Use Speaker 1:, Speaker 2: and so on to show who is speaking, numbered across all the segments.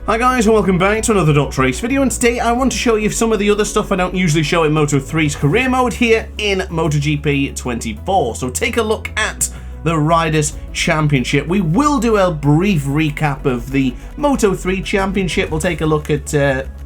Speaker 1: Hi guys and welcome back to another DrAce video, and today I want to show you some of the other stuff I don't usually show in Moto3's career mode here in MotoGP 24. So take a look at the Riders' Championship. We will do a brief recap of the Moto3 Championship. We'll take a look at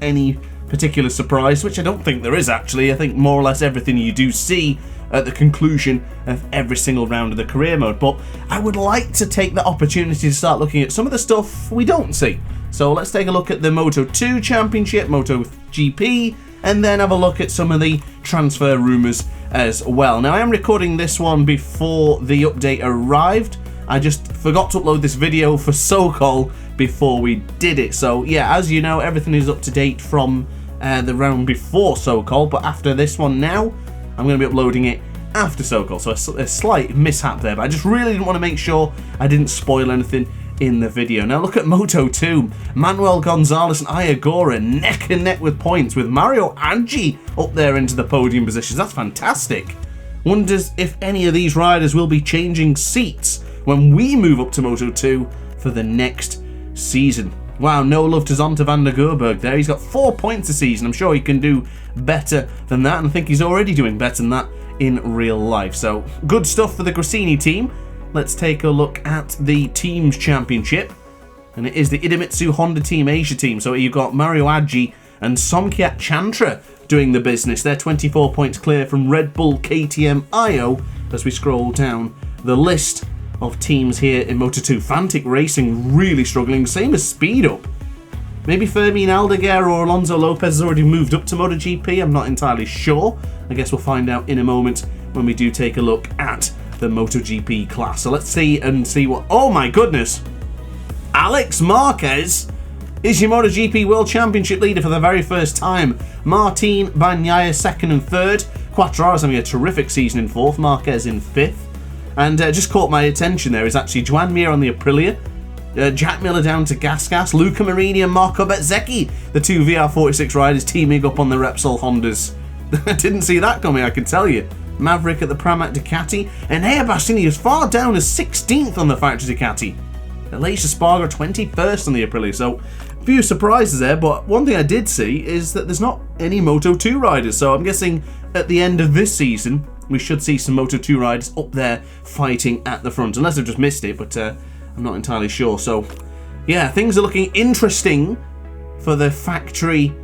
Speaker 1: any particular surprise, which I don't think there is actually. I think more or less everything you do see at the conclusion of every single round of the career mode. But I would like to take the opportunity to start looking at some of the stuff we don't see. So let's take a look at the Moto2 Championship, MotoGP, and then have a look at some of the transfer rumours as well. Now I am recording this one before the update arrived. I just forgot to upload this video for Sokol before we did it. So yeah, as you know, everything is up to date from the round before Sokol, but after this one now, I'm going to be uploading it after Sokol. So a slight mishap there, but I just really didn't want to make sure I didn't spoil anything in the video. Now look at Moto2. Manuel Gonzalez and Ayagora neck and neck with points, with Mario Andretti up there into the podium positions. That's fantastic. Wonders if any of these riders will be changing seats when we move up to Moto2 for the next season. Wow, no love to Zonta van der Gerberg there. He's got 4 points a season. I'm sure he can do better than that, and I think he's already doing better than that in real life. So good stuff for the Gresini team. Let's take a look at the Teams Championship, and it is the Idemitsu Honda Team Asia team. So you've got Mario Andretti and Somkiat Chantra doing the business. They're 24 points clear from Red Bull KTM IO as we scroll down the list of teams here in Moto2. Fantic Racing really struggling, same as Speed Up. Maybe Fermin Aldeguer or Alonso Lopez has already moved up to MotoGP, I'm not entirely sure. I guess we'll find out in a moment when we do take a look at the MotoGP class. So let's see what... Oh my goodness! Alex Marquez is your MotoGP World Championship leader for the very first time. Martin Bagnaia second and third. Quattraro having a terrific season in fourth. Marquez in fifth. And just caught my attention there is actually Joan Mir on the Aprilia. Jack Miller down to Gas. Luca Marini and Marco Bezzecchi, the two VR46 riders teaming up on the Repsol Hondas. I didn't see that coming, I can tell you. Maverick at the Pramac Ducati, and Enea Bassini is far down as 16th on the factory Ducati. Aleix Espargaro 21st on the Aprilia, so a few surprises there, but one thing I did see is that there's not any Moto2 riders, so I'm guessing at the end of this season we should see some Moto2 riders up there fighting at the front, unless I've just missed it, but I'm not entirely sure. So yeah, things are looking interesting for the factory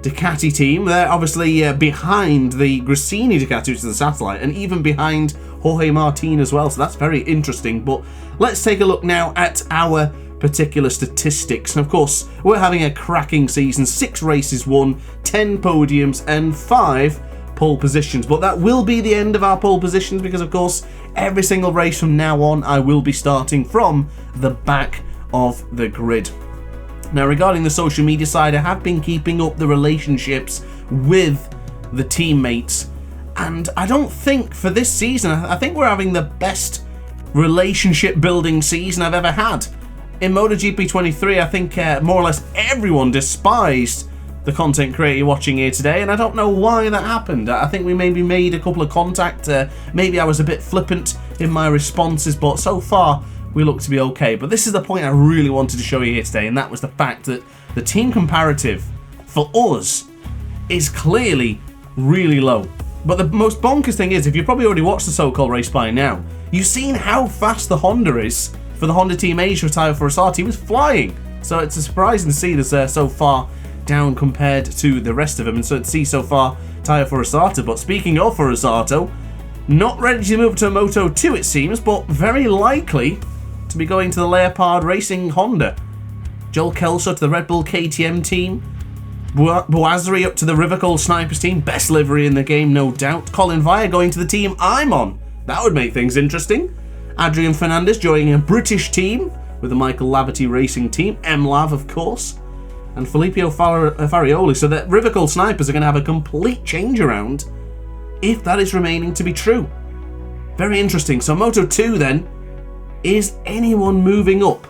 Speaker 1: Ducati team. They're obviously behind the Gresini Ducati, which is the satellite, and even behind Jorge Martin as well, so that's very interesting. But let's take a look now at our particular statistics. And of course, we're having a cracking season. 6 races won, 10 podiums, and 5 pole positions. But that will be the end of our pole positions, because of course, every single race from now on, I will be starting from the back of the grid. Now, regarding the social media side, I have been keeping up the relationships with the teammates, and I don't think for this season, I think we're having the best relationship building season I've ever had. In MotoGP 23, I think more or less everyone despised the content creator you're watching here today, and I don't know why that happened. I think we maybe made a couple of contacts, maybe I was a bit flippant in my responses, but so far we look to be okay. But this is the point I really wanted to show you here today, and that was the fact that the team comparative for us is clearly really low. But the most bonkers thing is, if you've probably already watched the Sokol race by now, you've seen how fast the Honda is for the Honda Team Asia with Taiyo Furusato. He was flying. So it's surprising to see this so far down compared to the rest of them, and so to see so far Taiyo Furusato. But speaking of Furusato, not ready to move to a Moto2 it seems, but very likely to be going to the Leopard Racing Honda. Joel Kelso to the Red Bull KTM team. Boazri up to the Rivacol Snipers team. Best livery in the game, no doubt. Colin Vire going to the team I'm on. That would make things interesting. Adrian Fernandez joining a British team with the Michael Laverty Racing team. MLav, of course. And Filippo Farioli. So that Rivacol Snipers are going to have a complete change around, if that is remaining to be true. Very interesting. So Moto2 then. Is anyone moving up?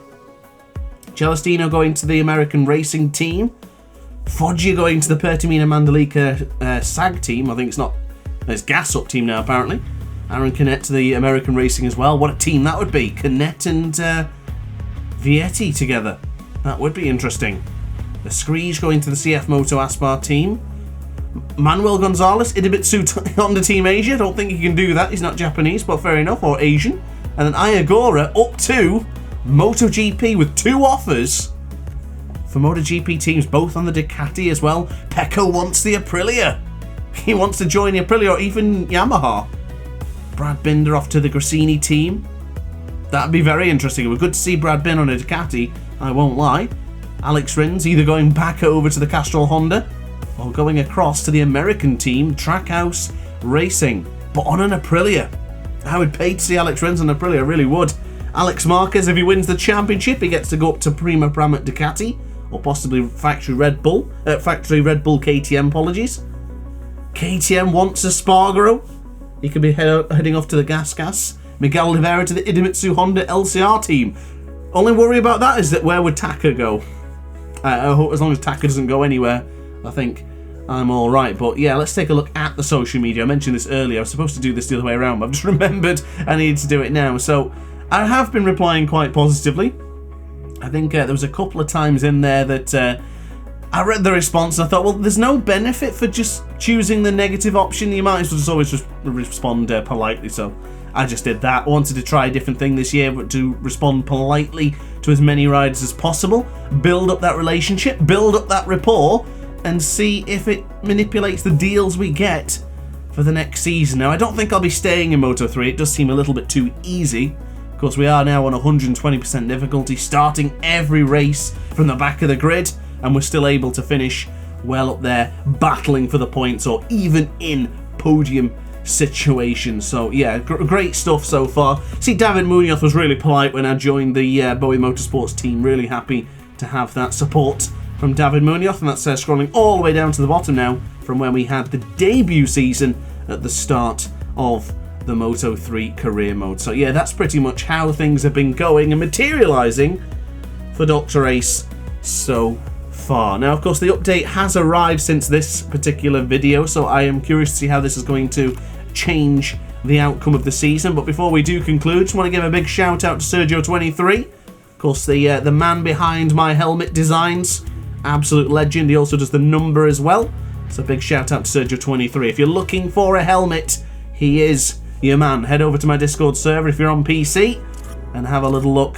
Speaker 1: Celestino going to the American Racing team. Foggia going to the Pertamina Mandalika SAG team. I think it's Gas Up team now apparently. Aaron Canet to the American Racing as well. What a team that would be. Canet and Vietti together. That would be interesting. The Screech going to the CF Moto Aspar team. Manuel Gonzalez, Idemitsu Honda Team Asia. Don't think he can do that. He's not Japanese, but fair enough, or Asian. And then Ayagora up to MotoGP with 2 offers for MotoGP teams, both on the Ducati as well. Pecco wants the Aprilia. He wants to join the Aprilia or even Yamaha. Brad Binder off to the Gresini team. That'd be very interesting. It would be good to see Brad Binder on a Ducati, I won't lie. Alex Rins either going back over to the Castrol Honda or going across to the American team, Trackhouse Racing, but on an Aprilia. I would pay to see Alex Rins on Aprilia, I really would. Alex Marquez, if he wins the championship, he gets to go up to Prima Pram at Ducati, or possibly factory Red Bull KTM, apologies. KTM wants Espargaro. He could be heading off to the Gas. Miguel Oliveira to the Idemitsu Honda LCR team. Only worry about that is that where would Taka go? I hope as long as Taka doesn't go anywhere, I think I'm alright. But yeah, let's take a look at the social media. I mentioned this earlier. I was supposed to do this the other way around, but I've just remembered I needed to do it now. So I have been replying quite positively. I think there was a couple of times in there that I read the response and I thought, well, there's no benefit for just choosing the negative option. You might as well just always just respond politely. So I just did that. I wanted to try a different thing this year, but to respond politely to as many riders as possible, build up that relationship, build up that rapport, and see if it manipulates the deals we get for the next season. Now, I don't think I'll be staying in Moto3. It does seem a little bit too easy. Of course, we are now on 120% difficulty, starting every race from the back of the grid, and we're still able to finish well up there, battling for the points or even in podium situations. So yeah, great stuff so far. See, David Munoz was really polite when I joined the BOE Motorsports team. Really happy to have that support from David Munoz, and that's scrolling all the way down to the bottom now from when we had the debut season at the start of the Moto3 career mode. So yeah, that's pretty much how things have been going and materializing for DrAce so far. Now, of course, the update has arrived since this particular video, so I am curious to see how this is going to change the outcome of the season. But before we do conclude, just want to give a big shout out to Sergio23. Of course, the man behind my helmet designs, absolute legend. He also does the number as well. So big shout out to Sergio23. If you're looking for a helmet, he is your man. Head over to my Discord server if you're on PC and have a little look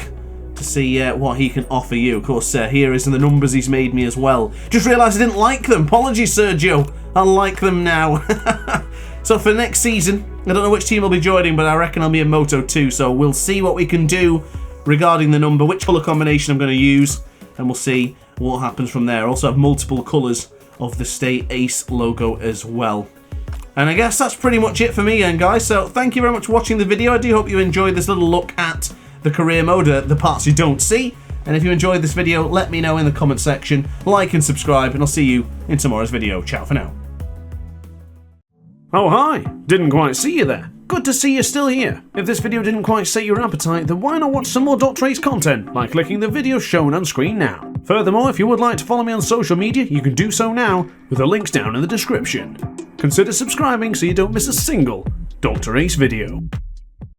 Speaker 1: to see what he can offer you. Of course, here is the numbers he's made me as well. Just realised I didn't like them. Apologies, Sergio. I'll like them now. So for next season, I don't know which team I'll be joining, but I reckon I'll be in Moto2. So we'll see what we can do regarding the number, which colour combination I'm going to use, and we'll see what happens from there. I also have multiple colours of the Stay Ace logo as well. And I guess that's pretty much it for me then, guys. So thank you very much for watching the video. I do hope you enjoyed this little look at the career mode, the parts you don't see. And if you enjoyed this video, let me know in the comment section. Like and subscribe, and I'll see you in tomorrow's video. Ciao for now. Oh hi, didn't quite see you there. Good to see you're still here. If this video didn't quite set your appetite, then why not watch some more DrAce content by clicking the video shown on screen now. Furthermore, if you would like to follow me on social media, you can do so now with the links down in the description. Consider subscribing so you don't miss a single DrAce video.